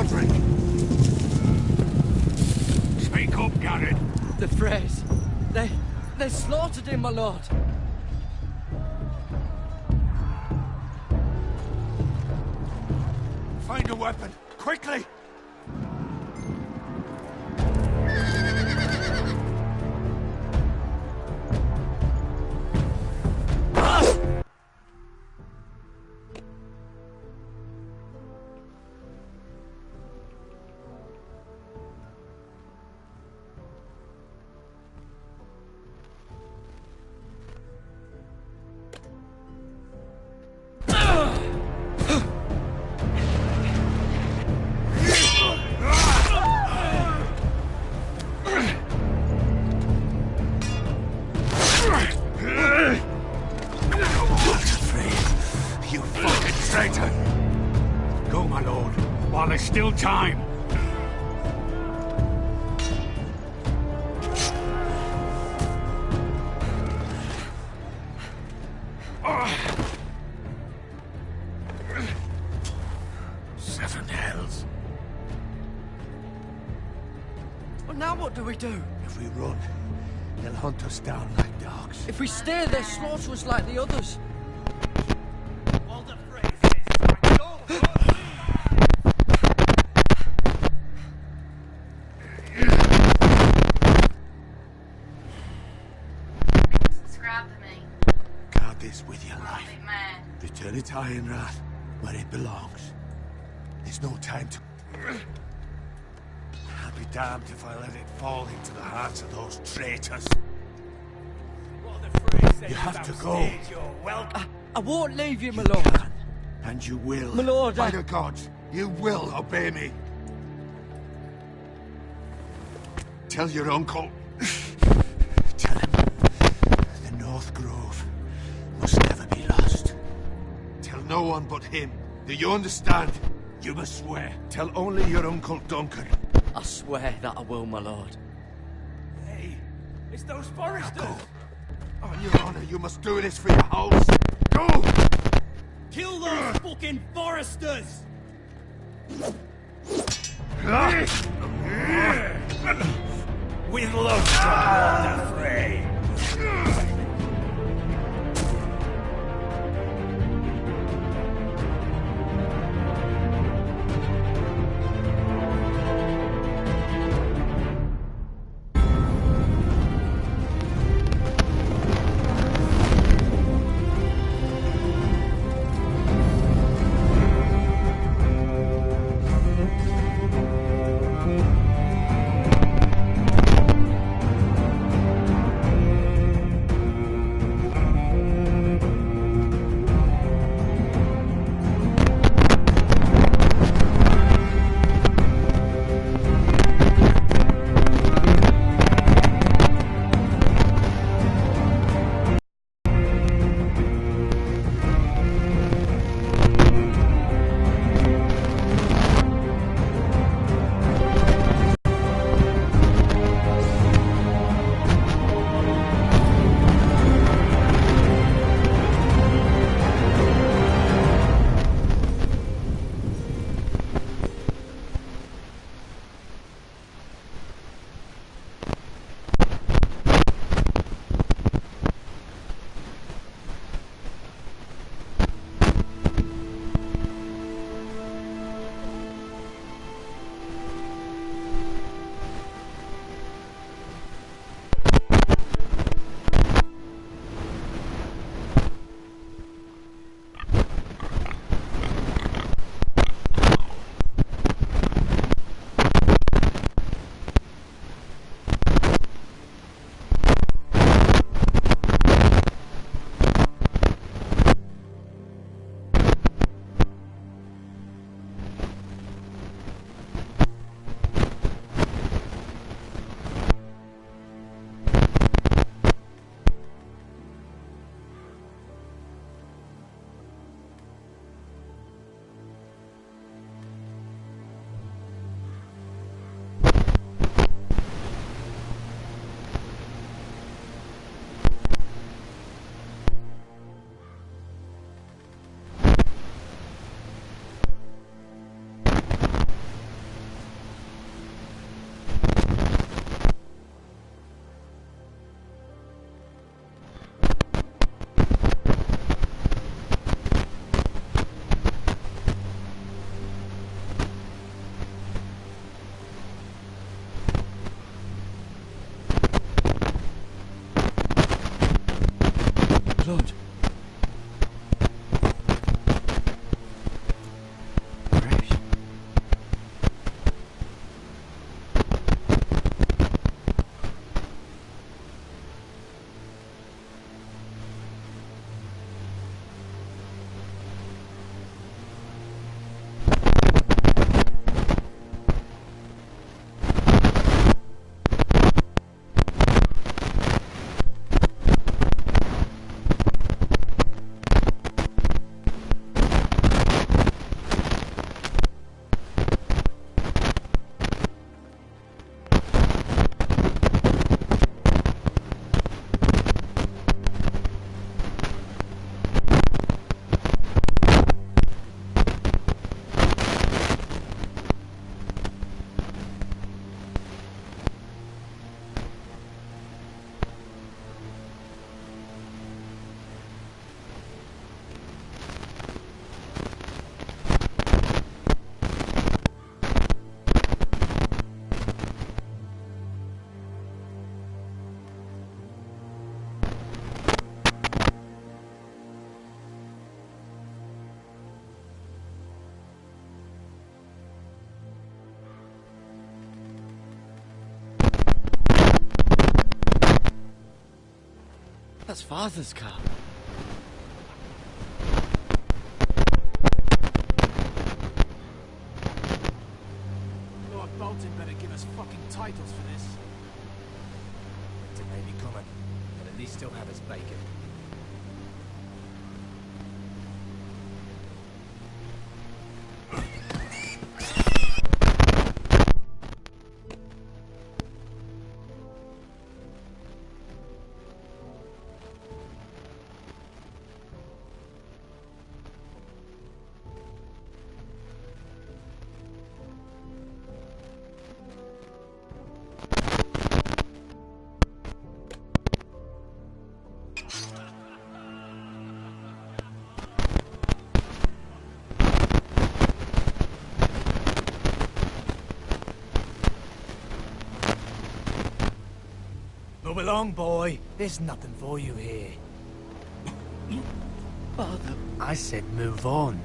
suffering. Speak up, Garrett. The Freys. They slaughtered him, my lord. Find a weapon, quickly! You fucking traitor! Go, my lord, while there's still time. Seven hells. Well, now what do we do? If we run, they'll hunt us down like dogs. If we stay, they'll slaughter us like the others. Guard this with your life. Return it to Ironrath, where it belongs. There's no time to... I'll be damned if I let it fall into the hands of those traitors. You have to go. I won't leave you, my You lord. can, and you will. My lord, By the gods, you will obey me. Tell your uncle. Tell him the North Grove must never be lost. Tell no one but him. Do you understand? You must swear. Tell only your Uncle Duncan. I swear that I will, my lord. Hey, it's those foresters! Go. On your honor, you must do this for your house. Go! Kill those fucking foresters! With love from Lord Frey. That's Father's car. Lord Bolton better give us fucking titles for this. It may be coming, but at least he'll have his bacon. Move along, boy. There's nothing for you here. Father. I said move on.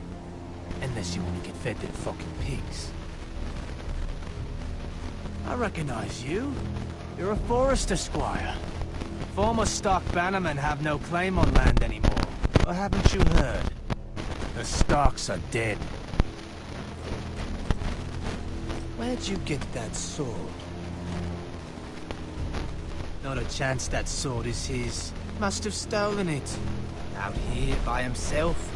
Unless you want to get fed to the fucking pigs. I recognize you. You're a Forrester squire. Former Stark bannermen have no claim on land anymore. Or haven't you heard? The Starks are dead. Where'd you get that sword? Not a chance that sword is his. Must have stolen it. Out here by himself.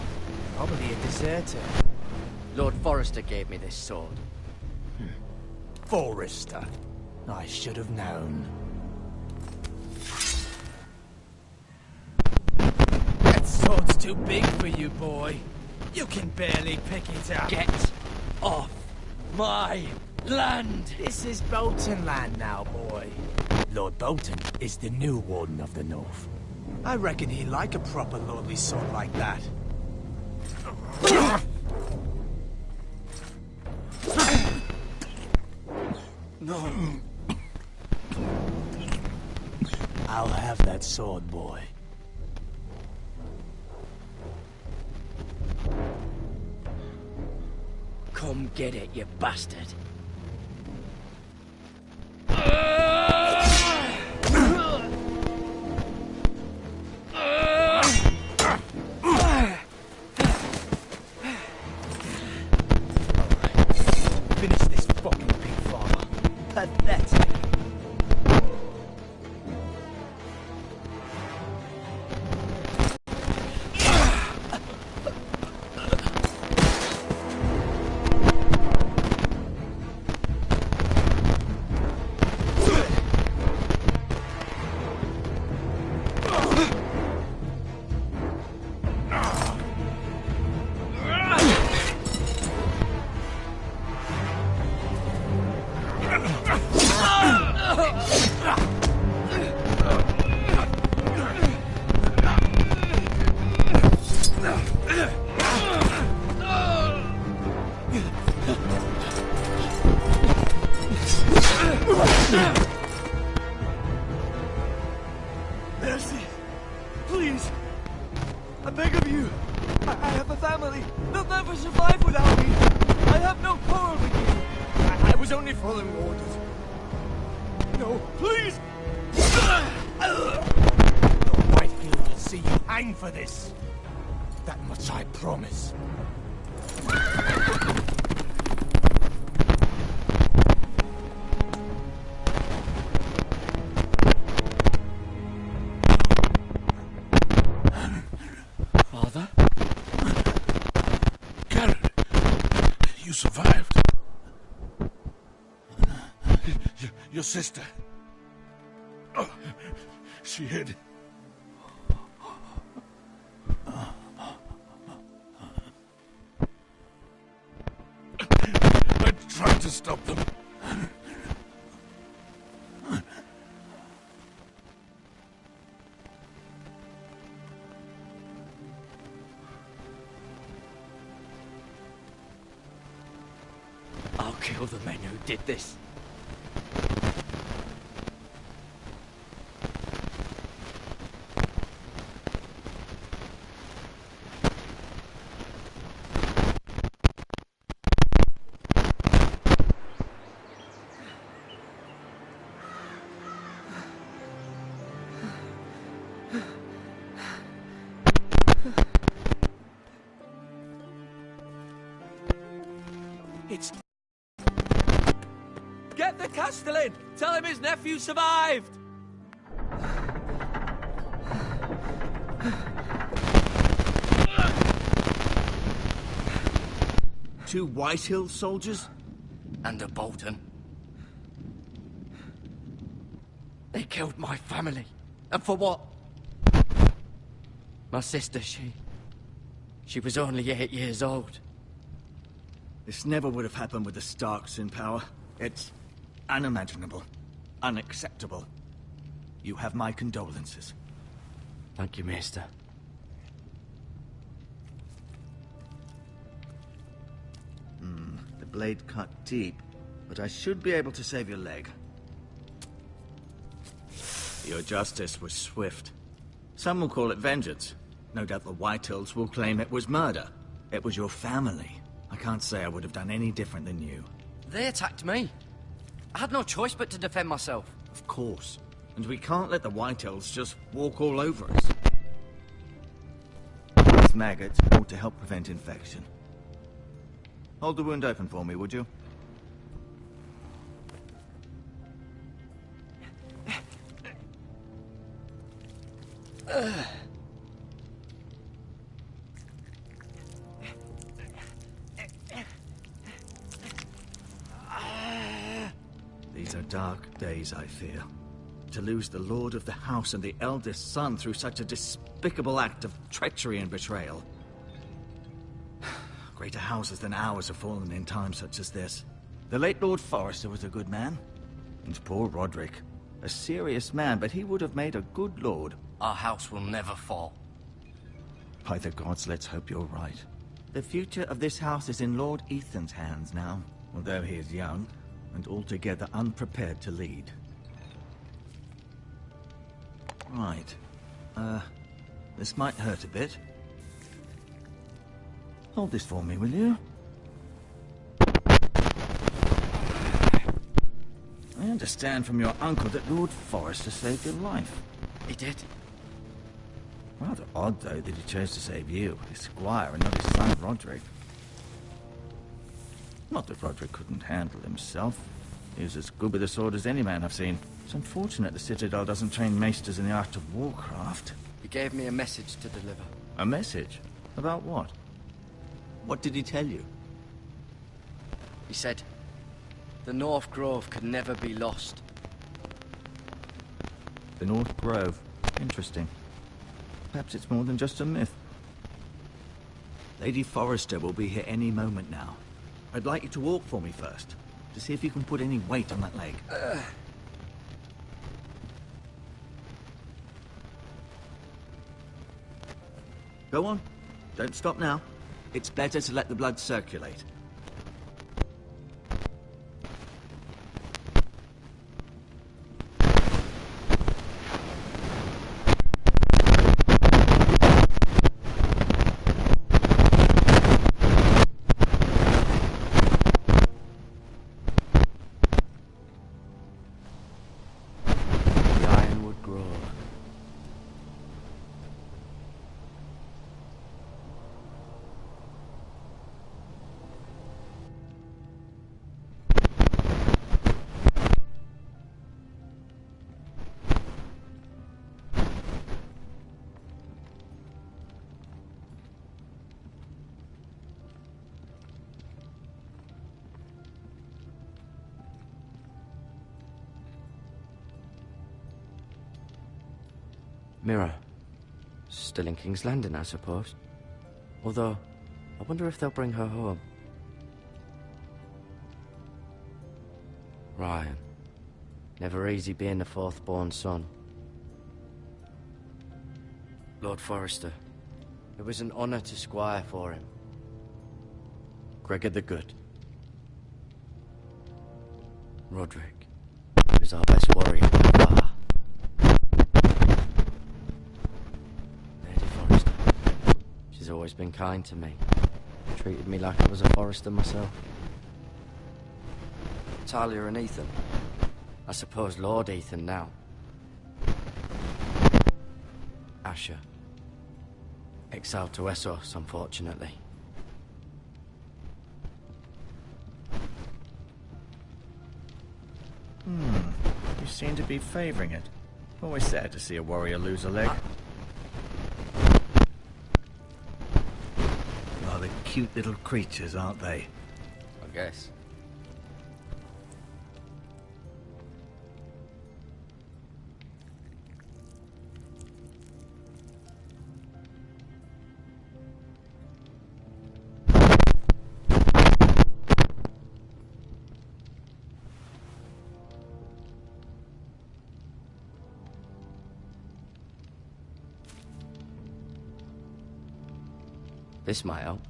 Probably a deserter. Lord Forrester gave me this sword. Forrester. I should have known. That sword's too big for you, boy. You can barely pick it up. Get off my land! This is Bolton land now, boy. Lord Bolton is the new Warden of the North. I reckon he'd like a proper lordly sword like that. No. I'll have that sword, boy. Come get it, you bastard. Finish this fucking pig farmer. Pathetic. Mercy! Please! I beg of you! I have a family! They'll never survive without me! I have no quarrel with you! I was only following orders. No, please! The Whitefield will see you hang for this. That much I promise. Father? Garrett, you survived. Your sister. Oh, she hid. I tried to stop them. I'll kill the men who did this. It's... Get the Castellan! Tell him his nephew survived! Two Whitehill soldiers? And a Bolton. They killed my family. And for what? My sister, she was only 8 years old. This never would have happened with the Starks in power. It's unimaginable. Unacceptable. You have my condolences. Thank you, Maester. The blade cut deep, but I should be able to save your leg. Your justice was swift. Some will call it vengeance. No doubt the Whitehills will claim it was murder. It was your family. I can't say I would have done any different than you. They attacked me. I had no choice but to defend myself. Of course. And we can't let the Whitehills just walk all over us. These maggots ought to help prevent infection. Hold the wound open for me, would you? These are dark days, I fear. To lose the Lord of the House and the eldest son through such a despicable act of treachery and betrayal. Greater houses than ours have fallen in times such as this. The late Lord Forrester was a good man. And poor Roderick. A serious man, but he would have made a good lord. Our house will never fall. By the gods, let's hope you're right. The future of this house is in Lord Ethan's hands now, although he is young and altogether unprepared to lead. Right. This might hurt a bit. Hold this for me, will you? I understand from your uncle that Lord Forrester saved your life. He did. Rather odd, though, that he chose to save you, his squire, and not his son Roderick. Not that Roderick couldn't handle himself. He was as good with a sword as any man I've seen. It's unfortunate the Citadel doesn't train maesters in the art of warcraft. He gave me a message to deliver. A message? About what? What did he tell you? He said, the North Grove could never be lost. The North Grove. Interesting. Perhaps it's more than just a myth. Lady Forrester will be here any moment now. I'd like you to walk for me first, to see if you can put any weight on that leg. Go on. Don't stop now. It's better to let the blood circulate. The Ironwood Grove. Mirror. Still in King's Landing, I suppose. Although, I wonder if they'll bring her home. Ryan. Never easy being the fourth-born son. Lord Forrester. It was an honor to squire for him. Gregor the Good. Roderick. He was our best warrior by far. Lady Forrester. She's always been kind to me. Treated me like I was a Forrester myself. Talia and Ethan. I suppose Lord Ethan now. Asher. Exiled to Essos, unfortunately. seem to be favoring it. Always sad to see a warrior lose a leg. Rather cute little creatures, aren't they? I guess. This might help.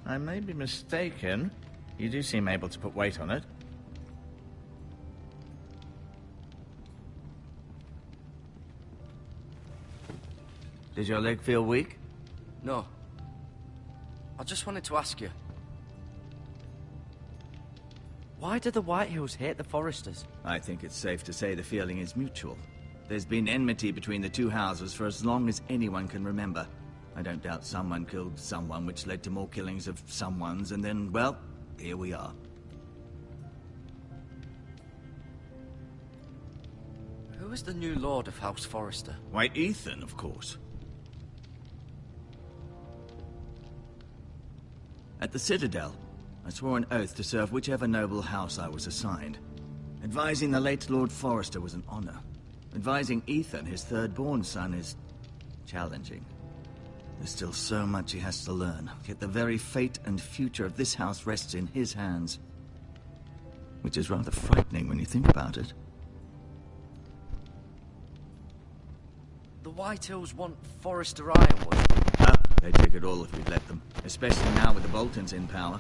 I may be mistaken. You do seem able to put weight on it. Does your leg feel weak? No. I just wanted to ask you. Why do the Whitehills hate the Forresters? I think it's safe to say the feeling is mutual. There's been enmity between the two houses for as long as anyone can remember. I don't doubt someone killed someone, which led to more killings of someones, and then, well, here we are. Who is the new Lord of House Forrester? Why, Ethan, of course. At the Citadel, I swore an oath to serve whichever noble house I was assigned. Advising the late Lord Forrester was an honor. Advising Ethan, his third-born son, is challenging. There's still so much he has to learn, yet the very fate and future of this house rests in his hands. Which is rather frightening when you think about it. The Whitehills want Forrester Ironwood. They'd take it all if we'd let them, especially now with the Boltons in power,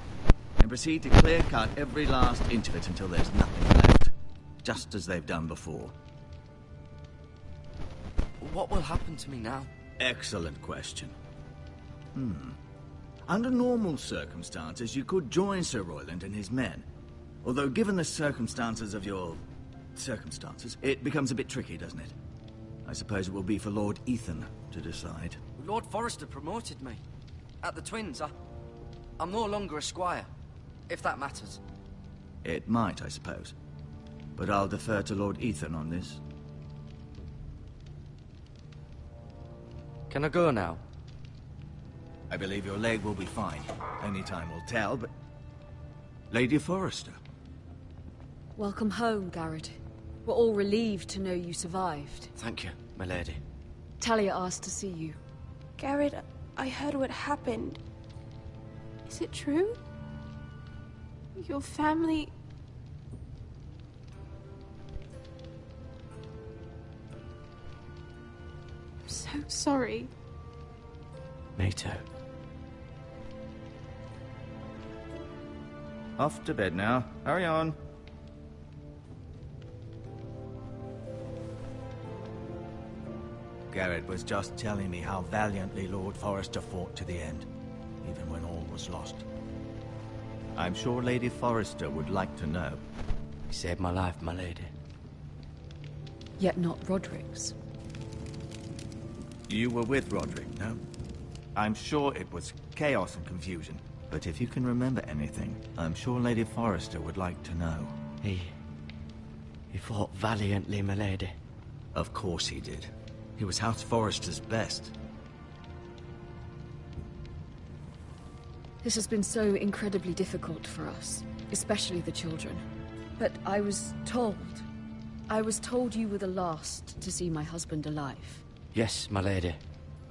and proceed to clear-cut every last inch of it until there's nothing left, just as they've done before. What will happen to me now? Excellent question. Under normal circumstances, you could join Sir Royland and his men. Although, given the circumstances of your circumstances, it becomes a bit tricky, doesn't it? I suppose it will be for Lord Ethan to decide. Lord Forrester promoted me. At the Twins, I'm no longer a squire, if that matters. It might, I suppose. But I'll defer to Lord Ethan on this. Can I go now? I believe your leg will be fine. Only time will tell, but... Lady Forrester. Welcome home, Garrett. We're all relieved to know you survived. Thank you, my lady. Talia asked to see you. Garrett, I heard what happened. Is it true? Your family... I'm so sorry. Me too. Off to bed now. Hurry on. Garrett was just telling me how valiantly Lord Forrester fought to the end, even when all was lost. I'm sure Lady Forrester would like to know. He saved my life, my lady. Yet not Roderick's. You were with Roderick, no? I'm sure it was chaos and confusion. But if you can remember anything, I'm sure Lady Forrester would like to know. He fought valiantly, my lady. Of course he did. He was House Forrester's best. This has been so incredibly difficult for us, especially the children. But I was told you were the last to see my husband alive. Yes, my lady.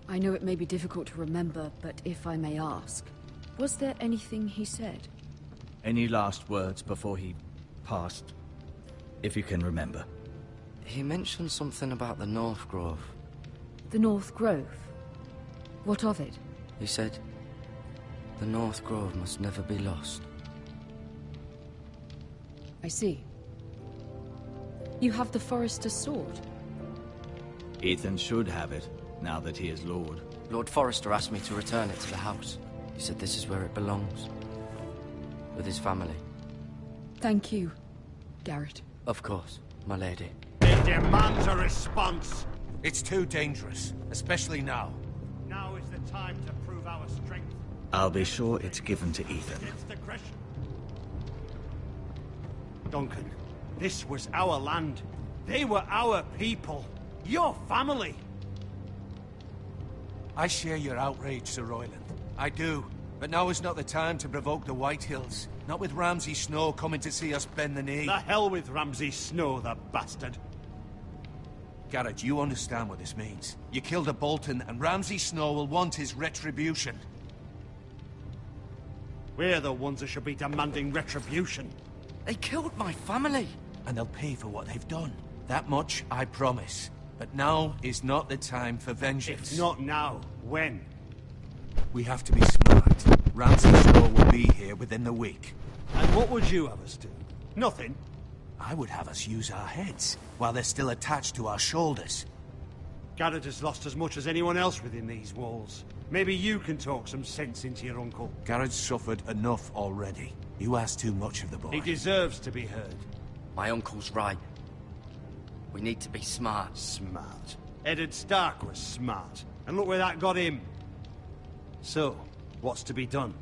I know it may be difficult to remember, but if I may ask, was there anything he said? Any last words before he passed? If you can remember. He mentioned something about the North Grove. The North Grove? What of it? He said, the North Grove must never be lost. I see. You have the Forrester's sword? Ethan should have it, now that he is Lord. Lord Forrester asked me to return it to the house. He said this is where it belongs. With his family. Thank you, Garrett. Of course, my lady. It demands a response. It's too dangerous, especially now. Now is the time to prove I'll be sure it's given to Ethan. Duncan, this was our land. They were our people. Your family. I share your outrage, Sir Royland. I do. But now is not the time to provoke the Whitehills. Not with Ramsay Snow coming to see us bend the knee. The hell with Ramsay Snow, the bastard. Garrett, you understand what this means. You killed a Bolton, and Ramsay Snow will want his retribution. We're the ones that should be demanding retribution. They killed my family. And they'll pay for what they've done. That much I promise. But now is not the time for vengeance. If not now, when? We have to be smart. Ramsay Snow will be here within the week. And what would you have us do? Nothing. I would have us use our heads, while they're still attached to our shoulders. Garrett has lost as much as anyone else within these walls. Maybe you can talk some sense into your uncle. Garrett's suffered enough already. You ask too much of the boy. He deserves to be heard. My uncle's right. We need to be smart. Smart. Eddard Stark was smart. And look where that got him. So, what's to be done?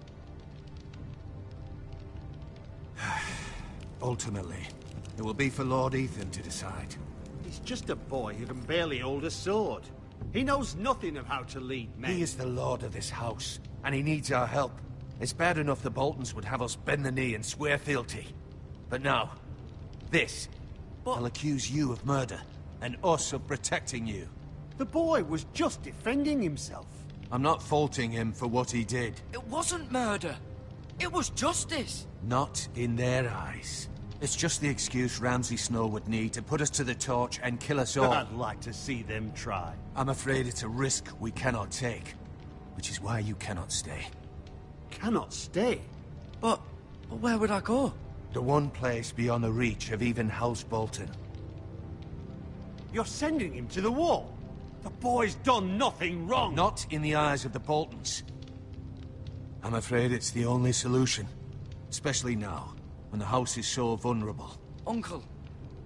Ultimately, it will be for Lord Ethan to decide. He's just a boy who can barely hold a sword. He knows nothing of how to lead men. He is the lord of this house, and he needs our help. It's bad enough the Boltons would have us bend the knee and swear fealty. But now, this. They'll accuse you of murder, and us of protecting you. The boy was just defending himself. I'm not faulting him for what he did. It wasn't murder. It was justice. Not in their eyes. It's just the excuse Ramsay Snow would need to put us to the torch and kill us all. I'd like to see them try. I'm afraid it's a risk we cannot take, which is why you cannot stay. Cannot stay? But where would I go? The one place beyond the reach of even House Bolton. You're sending him to the wall? The boy's done nothing wrong! Not in the eyes of the Boltons. I'm afraid it's the only solution. Especially now, when the house is so vulnerable. Uncle,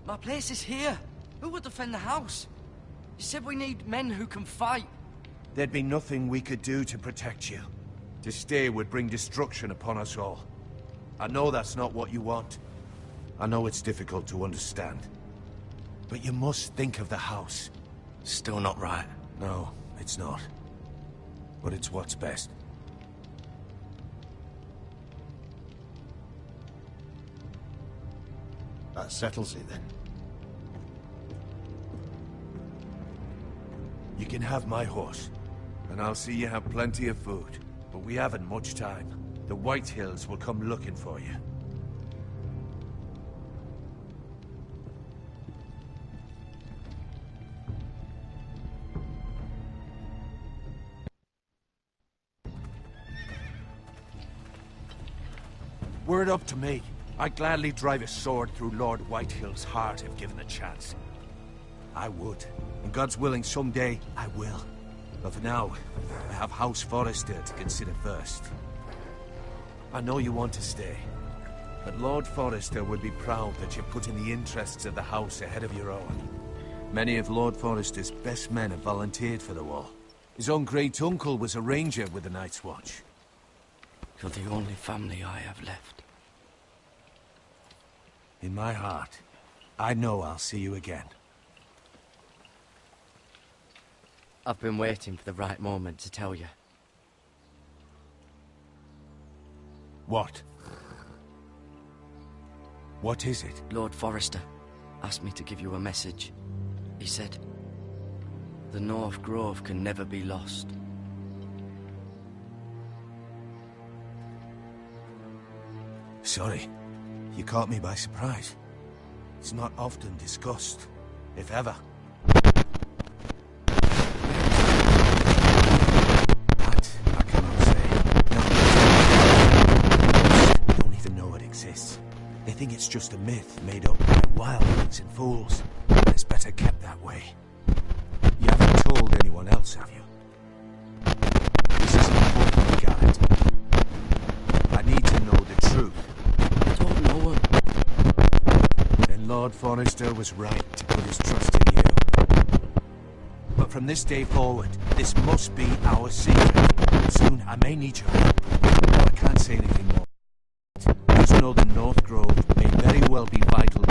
my place is here. Who would defend the house? You said we need men who can fight. There'd be nothing we could do to protect you. To stay would bring destruction upon us all. I know that's not what you want. I know it's difficult to understand. But you must think of the house. Still not right. No, it's not. But it's what's best. That settles it then. You can have my horse, and I'll see you have plenty of food. But we haven't much time. The Whitehills will come looking for you. Were it up to me, I'd gladly drive a sword through Lord Whitehill's heart if given the chance. I would. And God's willing, someday I will. But for now, I have House Forrester to consider first. I know you want to stay, but Lord Forrester would be proud that you're putting the interests of the house ahead of your own. Many of Lord Forrester's best men have volunteered for the war. His own great-uncle was a ranger with the Night's Watch. You're the only family I have left. In my heart, I know I'll see you again. I've been waiting for the right moment to tell you. What? What is it? Lord Forrester asked me to give you a message. He said, the North Grove can never be lost. Sorry, you caught me by surprise. It's not often discussed, if ever. That I cannot say. No, don't even know it exists. They think it's just a myth made up by wildlings and fools. It's better kept that way. You haven't told anyone else, have you? This is important, Garrett. I need to know the truth. I told no one. Then Lord Forrester was right to put his trust in you. But from this day forward, this must be our secret. Soon I may need your help, but I can't say anything more. Just know the North Grove may very well be vital